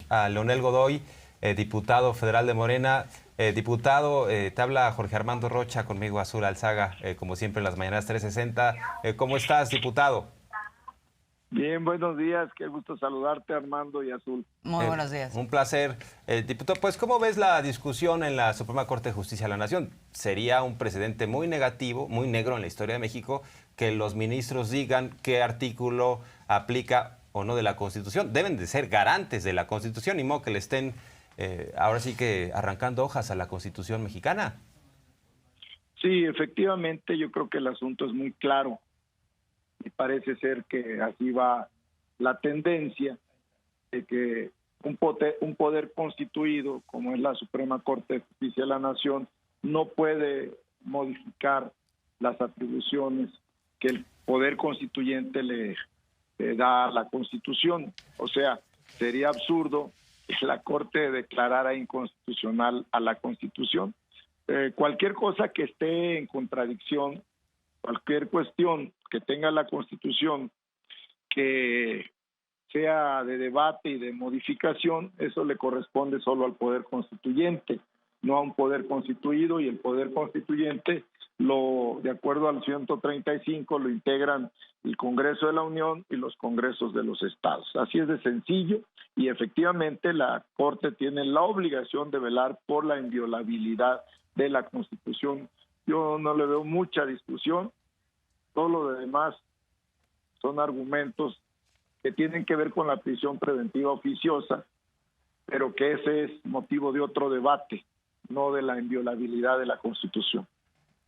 a Leonel Godoy, diputado federal de Morena. Diputado, te habla Jorge Armando Rocha, conmigo Azul Alzaga, como siempre en las mañanas 360. ¿Cómo estás, diputado? Bien, buenos días, qué gusto saludarte, Armando y Azul. Muy buenos días. Un placer. Diputado, pues, ¿cómo ves la discusión en la Suprema Corte de Justicia de la Nación? Sería un precedente muy negativo, muy negro en la historia de México, que los ministros digan qué artículo aplica o no de la Constitución. Deben de ser garantes de la Constitución, y modo que le estén ahora sí que arrancando hojas a la Constitución mexicana. Sí, efectivamente, yo creo que el asunto es muy claro y parece ser que así va la tendencia de que un poder constituido, como es la Suprema Corte de Justicia de la Nación, no puede modificar las atribuciones que el poder constituyente le da a la Constitución. O sea, sería absurdo que la Corte declarara inconstitucional a la Constitución. Cualquier cosa que esté en contradicción, cualquier cuestión que tenga la Constitución que sea de debate y de modificación, eso le corresponde solo al Poder Constituyente, no a un Poder Constituido, y el Poder Constituyente, de acuerdo al 135, lo integran el Congreso de la Unión y los Congresos de los Estados. Así es de sencillo, y efectivamente la Corte tiene la obligación de velar por la inviolabilidad de la Constitución. Yo no le veo mucha discusión. Todo lo demás son argumentos que tienen que ver con la prisión preventiva oficiosa, pero que ese es motivo de otro debate, no de la inviolabilidad de la Constitución.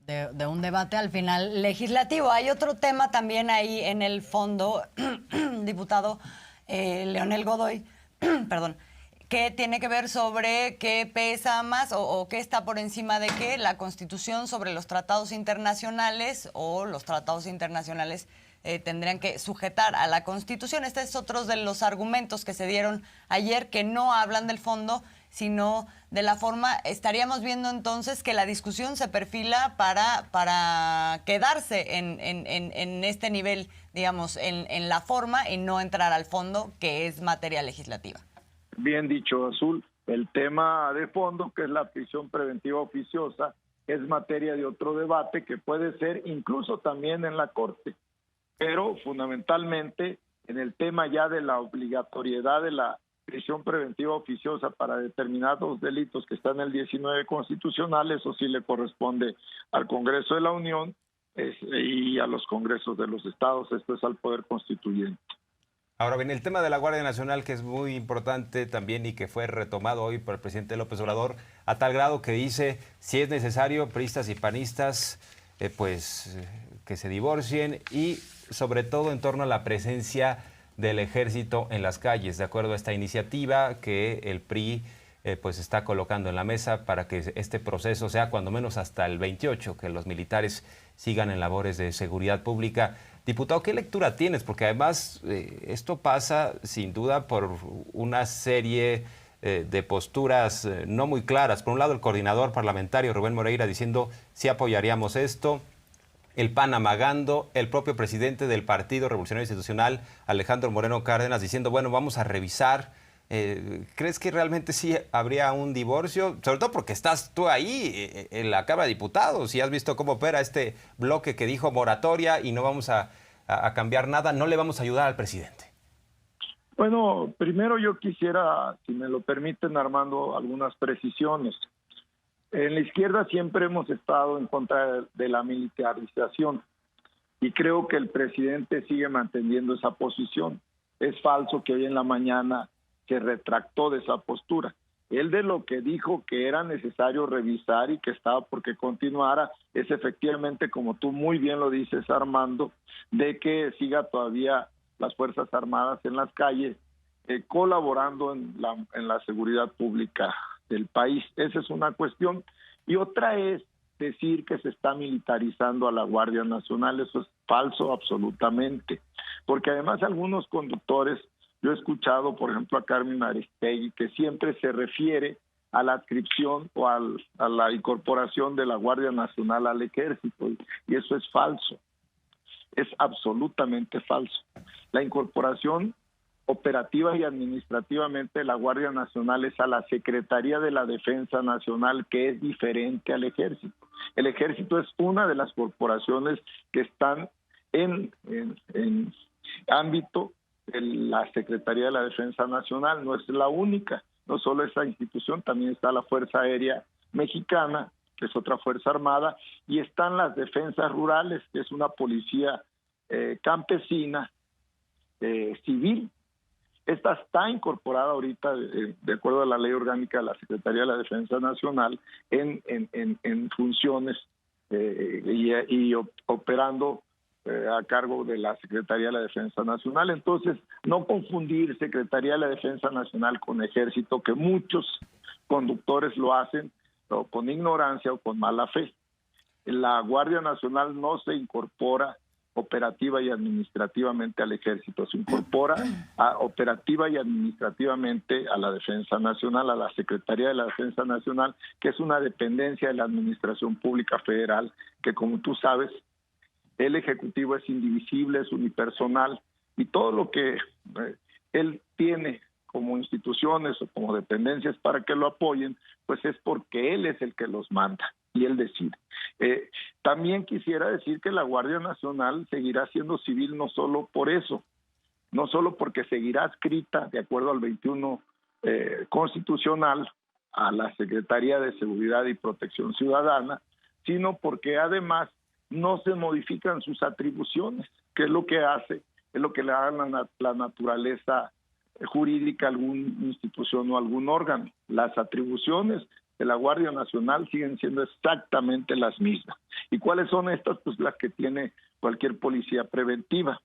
De un debate al final legislativo. Hay otro tema también ahí en el fondo, diputado Leonel Godoy, perdón, que tiene que ver sobre qué pesa más o qué está por encima de qué, la Constitución sobre los tratados internacionales, o los tratados internacionales tendrían que sujetar a la Constitución. Este es otro de los argumentos que se dieron ayer, que no hablan del fondo, sino de la forma. Estaríamos viendo entonces que la discusión se perfila para quedarse en este nivel, digamos, en la forma, y no entrar al fondo, que es materia legislativa. Bien dicho, Azul. El tema de fondo, que es la prisión preventiva oficiosa, es materia de otro debate que puede ser incluso también en la Corte, pero fundamentalmente en el tema ya de la obligatoriedad de la prisión preventiva oficiosa para determinados delitos que están en el 19 constitucional, eso sí le corresponde al Congreso de la Unión y a los Congresos de los Estados, esto es al Poder Constituyente. Ahora bien, el tema de la Guardia Nacional, que es muy importante también y que fue retomado hoy por el presidente López Obrador, a tal grado que dice, si es necesario, priistas y panistas, que se divorcien, y sobre todo en torno a la presencia del ejército en las calles, de acuerdo a esta iniciativa que el PRI está colocando en la mesa para que este proceso sea cuando menos hasta el 28, que los militares sigan en labores de seguridad pública. Diputado, ¿qué lectura tienes? Porque además esto pasa sin duda por una serie de posturas no muy claras. Por un lado, el coordinador parlamentario Rubén Moreira diciendo sí apoyaríamos esto, el PAN amagando, el propio presidente del Partido Revolucionario Institucional, Alejandro Moreno Cárdenas, diciendo, bueno, vamos a revisar. ¿Crees que realmente sí habría un divorcio? Sobre todo porque estás tú ahí en la Cámara de Diputados y has visto cómo opera este bloque que dijo moratoria y no vamos a cambiar nada, no le vamos a ayudar al presidente. Bueno, primero yo quisiera, si me lo permiten, Armando, algunas precisiones. En la izquierda siempre hemos estado en contra de la militarización y creo que el presidente sigue manteniendo esa posición. Es falso que hoy en la mañana se retractó de esa postura. Él de lo que dijo que era necesario revisar y que estaba por qué continuara es efectivamente, como tú muy bien lo dices, Armando, de que siga todavía las Fuerzas Armadas en las calles colaborando en la seguridad pública del país. Esa es una cuestión. Y otra es decir que se está militarizando a la Guardia Nacional. Eso es falso absolutamente. Porque además algunos conductores, yo he escuchado, por ejemplo, a Carmen Aristegui, que siempre se refiere a la adscripción o a la incorporación de la Guardia Nacional al Ejército, y eso es falso, es absolutamente falso. La incorporación operativa y administrativamente la Guardia Nacional es a la Secretaría de la Defensa Nacional, que es diferente al Ejército. El Ejército es una de las corporaciones que están en ámbito de la Secretaría de la Defensa Nacional, no es la única, no solo esa institución, también está la Fuerza Aérea Mexicana, que es otra fuerza armada, y están las defensas rurales, que es una policía campesina, civil. Esta está incorporada ahorita, de acuerdo a la ley orgánica de la Secretaría de la Defensa Nacional, en funciones y operando a cargo de la Secretaría de la Defensa Nacional. Entonces, no confundir Secretaría de la Defensa Nacional con Ejército, que muchos conductores lo hacen o con ignorancia o con mala fe. La Guardia Nacional no se incorpora operativa y administrativamente al Ejército, se incorpora operativa y administrativamente a la Defensa Nacional, a la Secretaría de la Defensa Nacional, que es una dependencia de la Administración Pública Federal, que como tú sabes, el Ejecutivo es indivisible, es unipersonal, y todo lo que él tiene como instituciones o como dependencias para que lo apoyen, pues es porque él es el que los manda y él decide. También quisiera decir que la Guardia Nacional seguirá siendo civil no solo por eso, no solo porque seguirá adscrita de acuerdo al 21 constitucional a la Secretaría de Seguridad y Protección Ciudadana, sino porque además no se modifican sus atribuciones, que es lo que hace, es lo que le da la naturaleza jurídica a alguna institución o algún órgano. Las atribuciones de la Guardia Nacional siguen siendo exactamente las mismas. ¿Y cuáles son estas? Pues las que tiene cualquier policía preventiva,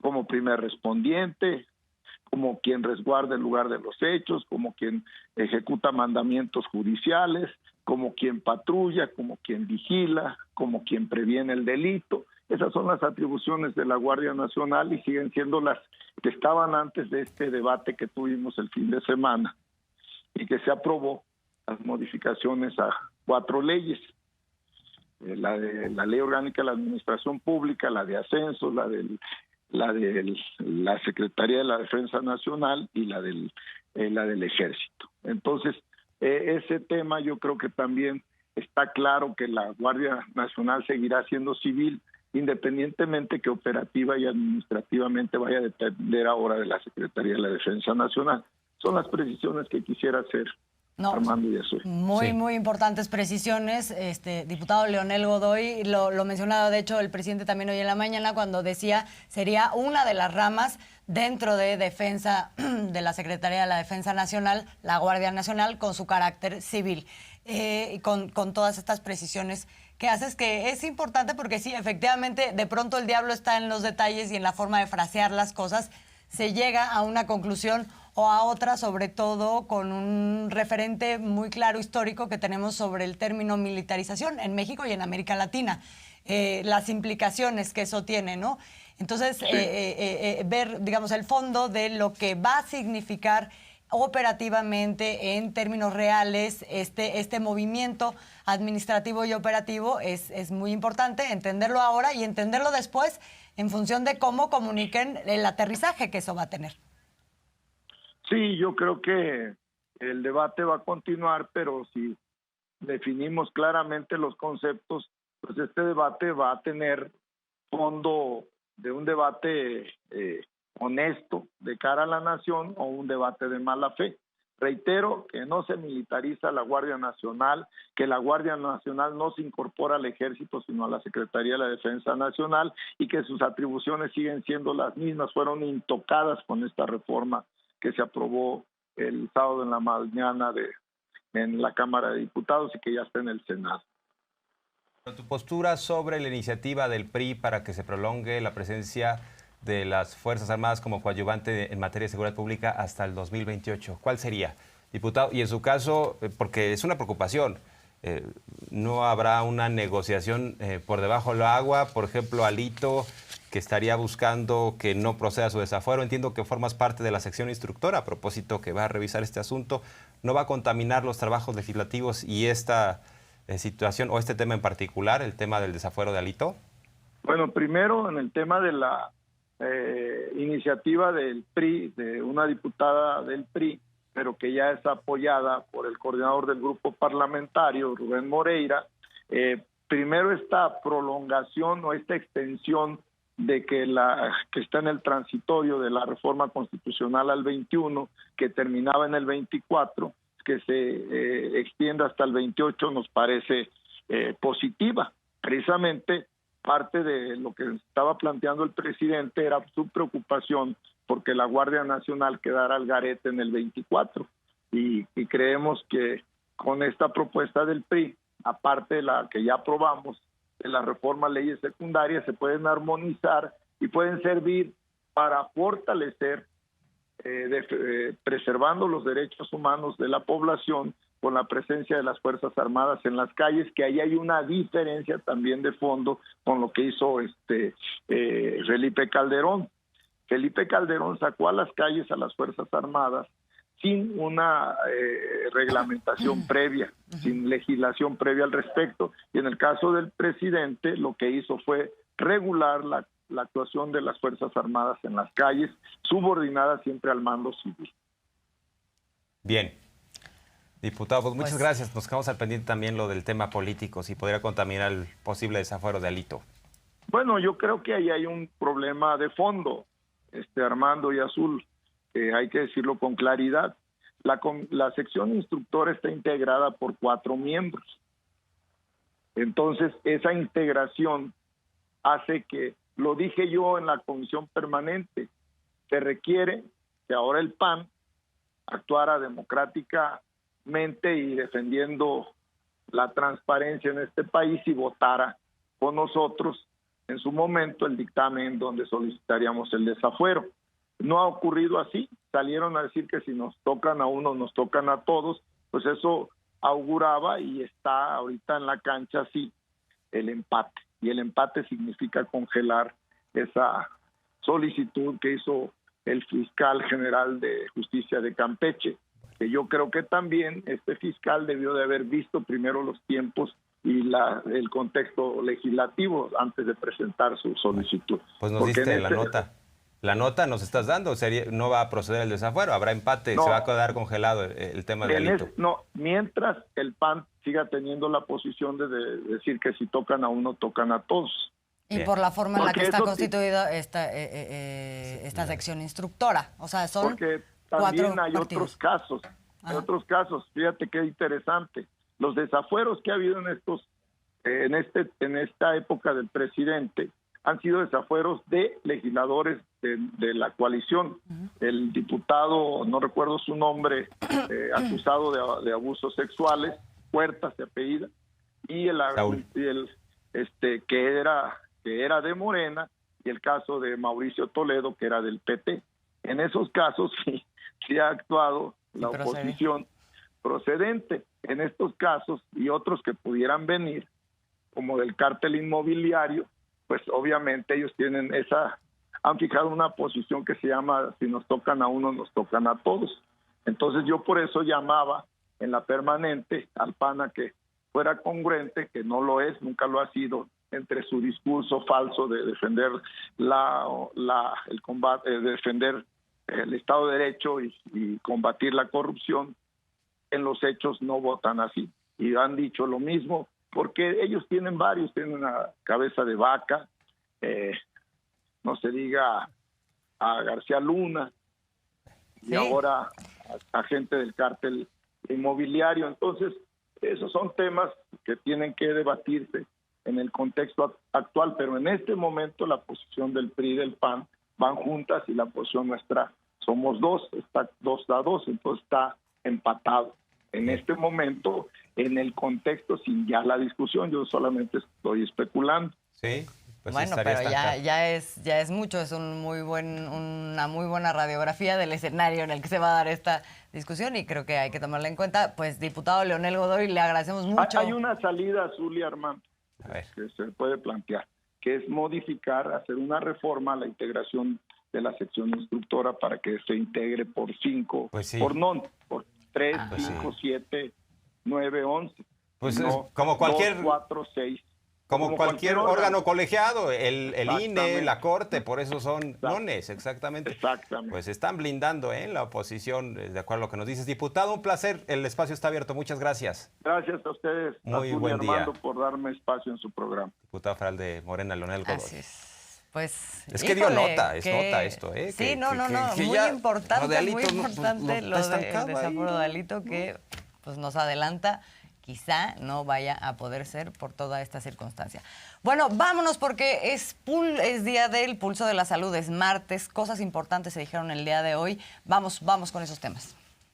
como primer respondiente, como quien resguarda el lugar de los hechos, como quien ejecuta mandamientos judiciales, como quien patrulla, como quien vigila, como quien previene el delito. Esas son las atribuciones de la Guardia Nacional y siguen siendo las que estaban antes de este debate que tuvimos el fin de semana y que se aprobó las modificaciones a 4 leyes. La de la Ley Orgánica de la Administración Pública, la de Ascensos, la de la Secretaría de la Defensa Nacional y la del Ejército. Entonces, ese tema yo creo que también está claro que la Guardia Nacional seguirá siendo civil, independientemente que operativa y administrativamente vaya a depender ahora de la Secretaría de la Defensa Nacional. Son las precisiones que quisiera hacer. No, Armando y Azul. muy importantes precisiones. Diputado Leonel Godoy lo mencionaba, de hecho, el presidente también hoy en la mañana cuando decía sería una de las ramas dentro de defensa de la Secretaría de la Defensa Nacional, la Guardia Nacional, con su carácter civil. Con todas estas precisiones que haces, que es importante porque sí, efectivamente, de pronto el diablo está en los detalles y en la forma de frasear las cosas. Se llega a una conclusión o a otra, sobre todo con un referente muy claro histórico que tenemos sobre el término militarización en México y en América Latina, las implicaciones que eso tiene, ¿no? Entonces, ver, digamos, el fondo de lo que va a significar operativamente, en términos reales, este movimiento administrativo y operativo es muy importante entenderlo ahora y entenderlo después en función de cómo comuniquen el aterrizaje que eso va a tener. Sí, yo creo que el debate va a continuar, pero si definimos claramente los conceptos, pues este debate va a tener fondo de un debate honesto de cara a la nación o un debate de mala fe. Reitero que no se militariza la Guardia Nacional, que la Guardia Nacional no se incorpora al Ejército, sino a la Secretaría de la Defensa Nacional y que sus atribuciones siguen siendo las mismas, fueron intocadas con esta reforma que se aprobó el sábado en la mañana en la Cámara de Diputados y que ya está en el Senado. Tu postura sobre la iniciativa del PRI para que se prolongue la presencia de las Fuerzas Armadas como coadyuvante en materia de seguridad pública hasta el 2028, ¿cuál sería, diputado? Y en su caso, porque es una preocupación, ¿no habrá una negociación por debajo del agua? Por ejemplo, Alito, que estaría buscando que no proceda su desafuero. Entiendo que formas parte de la sección instructora a propósito que va a revisar este asunto. ¿No va a contaminar los trabajos legislativos y esta situación o este tema en particular, el tema del desafuero de Alito? Bueno, primero en el tema de la iniciativa del PRI, de una diputada del PRI, pero que ya es apoyada por el coordinador del grupo parlamentario, Rubén Moreira. Primero, esta prolongación o esta extensión de que está en el transitorio de la reforma constitucional al 21, que terminaba en el 24, que se extienda hasta el 28, nos parece positiva. Precisamente parte de lo que estaba planteando el presidente era su preocupación porque la Guardia Nacional quedara al garete en el 24, y creemos que con esta propuesta del PRI, aparte de la que ya aprobamos, de la reforma a leyes secundarias, se pueden armonizar y pueden servir para fortalecer, preservando los derechos humanos de la población con la presencia de las Fuerzas Armadas en las calles, que ahí hay una diferencia también de fondo con lo que hizo Felipe Calderón. Felipe Calderón sacó a las calles a las Fuerzas Armadas sin una reglamentación previa, sin legislación previa al respecto. Y en el caso del presidente, lo que hizo fue regular la actuación de las Fuerzas Armadas en las calles, subordinada siempre al mando civil. Bien. Diputado, pues muchas gracias. Nos quedamos al pendiente también lo del tema político, si podría contaminar el posible desafuero de Alito. Bueno, yo creo que ahí hay un problema de fondo, Armando y Azul. Hay que decirlo con claridad. La sección instructora está integrada por 4 miembros. Entonces, esa integración hace que, lo dije yo en la comisión permanente, se requiere que ahora el PAN actuara democráticamente y defendiendo la transparencia en este país y votara con nosotros en su momento el dictamen donde solicitaríamos el desafuero. No ha ocurrido así. Salieron a decir que si nos tocan a uno, nos tocan a todos. Pues eso auguraba, y está ahorita en la cancha, sí, el empate. Y el empate significa congelar esa solicitud que hizo el fiscal general de justicia de Campeche, que yo creo que también este fiscal debió de haber visto primero los tiempos y el contexto legislativo antes de presentar su solicitud. Pues nos diste la nota. La nota nos estás dando, no va a proceder el desafuero, habrá empate, no, se va a quedar congelado el tema del delito. Mientras el PAN siga teniendo la posición de decir que si tocan a uno, tocan a todos. Y por la forma en la que está constituida esta sección instructora. O sea, son porque también hay partidos. otros casos. Fíjate qué interesante. Los desafueros que ha habido en esta época del presidente han sido desafueros de legisladores de la coalición. El diputado, no recuerdo su nombre, acusado de abusos sexuales, Puerta se apellida, y que era de Morena, y el caso de Mauricio Toledo, que era del PT. En esos casos sí ha actuado la oposición procedente. En estos casos y otros que pudieran venir, como del cártel inmobiliario, pues obviamente ellos han fijado una posición que se llama, si nos tocan a uno, nos tocan a todos. Entonces yo por eso llamaba en la permanente al PAN a que fuera congruente, que no lo es, nunca lo ha sido, entre su discurso falso de defender el combate, defender el Estado de Derecho y combatir la corrupción. En los hechos no votan así, y han dicho lo mismo, porque ellos tienen una cabeza de vaca, no se diga a García Luna, y ahora a gente del cártel inmobiliario. Entonces, esos son temas que tienen que debatirse en el contexto actual, pero en este momento la posición del PRI y del PAN van juntas, y la posición nuestra somos 2, está 2-2, entonces está empatado. En este momento, en el contexto, sin ya la discusión, yo solamente estoy especulando. Sí, pues bueno, pero ya es mucho, es una muy buena radiografía del escenario en el que se va a dar esta discusión, y creo que hay que tomarla en cuenta. Pues, diputado Leonel Godoy, le agradecemos mucho. Hay una salida, Azul y Armando, que se puede plantear, que es hacer una reforma a la integración de la sección instructora para que se integre por 5, por 3, 5, 7, 9, 11. Pues no, como cualquier 2, 4, 6. Como cualquier órgano colegiado, el INE, la Corte, por eso son nones, exactamente. Exactamente. Pues están blindando la oposición, de acuerdo a lo que nos dices. Diputado, un placer, el espacio está abierto, muchas gracias. Gracias a ustedes, Muy Azul y buen día. Armando, por darme espacio en su programa. Diputado federal de Morena, Leonel Godoy. Así es. Pues, Es que dio nota, es nota esto, ¿eh? Sí, no, muy ya importante, lo de Alito muy importante lo está del estancado ahí. desafuero de Alito, que pues nos adelanta, quizá no vaya a poder ser por toda esta circunstancia. Bueno, vámonos porque es día del Pulso de la Salud, es martes, cosas importantes se dijeron el día de hoy. Vamos con esos temas.